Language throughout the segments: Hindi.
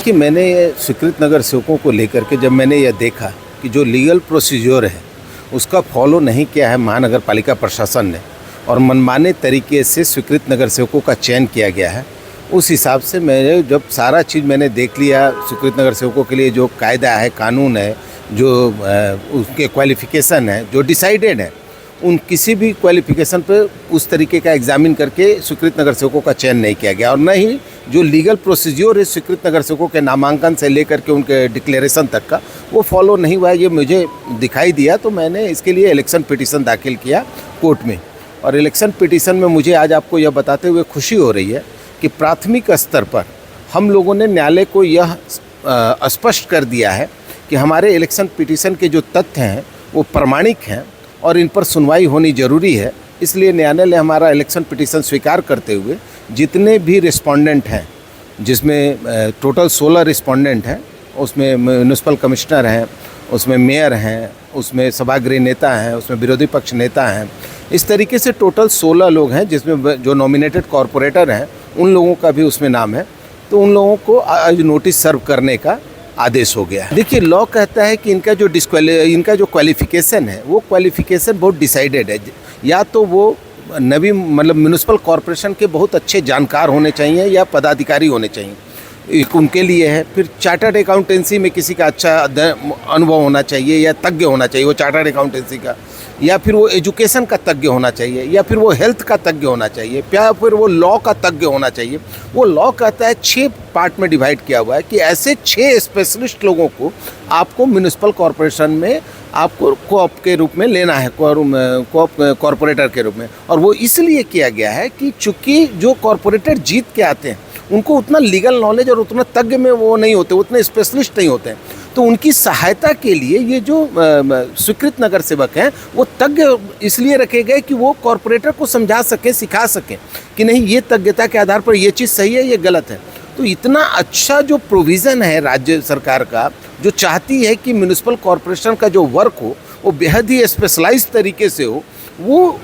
कि मैंने ये स्वीकृत नगर सेवकों को लेकर के जब मैंने यह देखा कि जो लीगल प्रोसीजर है उसका फॉलो नहीं किया है महानगर पालिका प्रशासन ने और मनमाने तरीके से स्वीकृत नगर सेवकों का चयन किया गया है, उस हिसाब से मैंने जब सारा चीज़ मैंने देख लिया, स्वीकृत नगर सेवकों के लिए जो कायदा है, कानून है, जो उसके क्वालिफ़िकेशन है, जो डिसाइडेड है, उन किसी भी क्वालिफ़िकेशन पे उस तरीके का एग्जामिन करके स्वीकृत नगर सेवकों का चयन नहीं किया गया और न ही जो लीगल प्रोसीजर है स्वीकृत नगर सेवकों के नामांकन से लेकर के उनके डिक्लेरेशन तक का वो फॉलो नहीं हुआ है। ये मुझे दिखाई दिया तो मैंने इसके लिए इलेक्शन पिटीशन दाखिल किया कोर्ट में। और इलेक्शन पिटीशन में मुझे आज आपको यह बताते हुए खुशी हो रही है कि प्राथमिक स्तर पर हम लोगों ने न्यायालय को यह स्पष्ट कर दिया है कि हमारे इलेक्शन पिटीशन के जो तथ्य हैं वो प्रमाणिक हैं और इन पर सुनवाई होनी ज़रूरी है। इसलिए न्यायालय ने हमारा इलेक्शन पिटीशन स्वीकार करते हुए जितने भी रिस्पोंडेंट हैं, जिसमें टोटल 16 रिस्पोंडेंट हैं, उसमें म्यूनिसिपल कमिश्नर हैं, उसमें मेयर हैं, उसमें सभागृह नेता हैं, उसमें विरोधी पक्ष नेता हैं, इस तरीके से टोटल 16 लोग हैं जिसमें जो नॉमिनेटेड कॉरपोरेटर हैं उन लोगों का भी उसमें नाम है। तो उन लोगों को आज नोटिस सर्व करने का आदेश हो गया है। देखिए, लॉ कहता है कि इनका जो क्वालिफ़िकेशन है वो क्वालिफ़िकेशन बहुत डिसाइडेड है। या तो वो नवी म्यूनिसिपल कॉरपोरेशन के बहुत अच्छे जानकार होने चाहिए या पदाधिकारी होने चाहिए, उनके लिए है। फिर चार्टर्ड अकाउंटेंसी में किसी का अच्छा अनुभव होना चाहिए या तज्ञ होना चाहिए वो चार्टर्ड अकाउंटेंसी का, या फिर वो एजुकेशन का तज्ञ होना चाहिए, या फिर वो हेल्थ का तज्ञ होना चाहिए, या फिर वो लॉ का तज्ञ होना चाहिए। वो लॉ कहता है 6 पार्ट में डिवाइड किया हुआ है कि ऐसे 6 स्पेशलिस्ट लोगों को आपको म्यूनिसिपल कॉरपोरेशन में आपको कोऑप के रूप में लेना है, कॉरपोरेटर के रूप में। और वो इसलिए किया गया है कि चूँकि जो कॉरपोरेटर जीत के आते हैं उनको उतना लीगल नॉलेज और उतना तज्ञ में वो नहीं होते, उतने स्पेशलिस्ट नहीं होते हैं। तो उनकी सहायता के लिए ये जो स्वीकृत नगर सेवक हैं वो तज्ञ इसलिए रखे गए कि वो कॉरपोरेटर को समझा सकें, सिखा सकें कि नहीं ये तज्ञता के आधार पर ये चीज़ सही है, ये गलत है। तो इतना अच्छा जो प्रोविज़न है राज्य सरकार का, जो चाहती है कि म्यूनिसिपल कॉरपोरेशन का जो वर्क हो वो बेहद ही स्पेशलाइज तरीके से हो, वो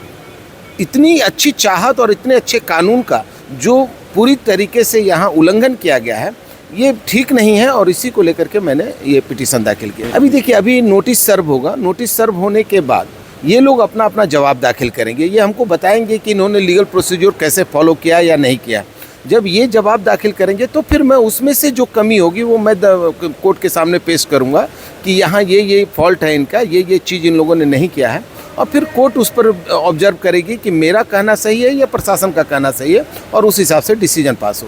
इतनी अच्छी चाहत और इतने अच्छे कानून का जो पूरी तरीके से यहाँ उल्लंघन किया गया है, ये ठीक नहीं है। और इसी को लेकर के मैंने ये पिटीशन दाखिल किया। अभी देखिए, अभी नोटिस सर्व होगा। नोटिस सर्व होने के बाद ये लोग अपना अपना जवाब दाखिल करेंगे। ये हमको बताएंगे कि इन्होंने लीगल प्रोसीजर कैसे फॉलो किया या नहीं किया। जब ये जवाब दाखिल करेंगे तो फिर मैं उसमें से जो कमी होगी वो मैं कोर्ट के सामने पेश करूँगा कि यहाँ ये फॉल्ट है इनका, ये चीज़ इन लोगों ने नहीं किया है। और फिर कोर्ट उस पर ऑब्जर्व करेगी कि मेरा कहना सही है या प्रशासन का कहना सही है, और उस हिसाब से डिसीजन पास हो।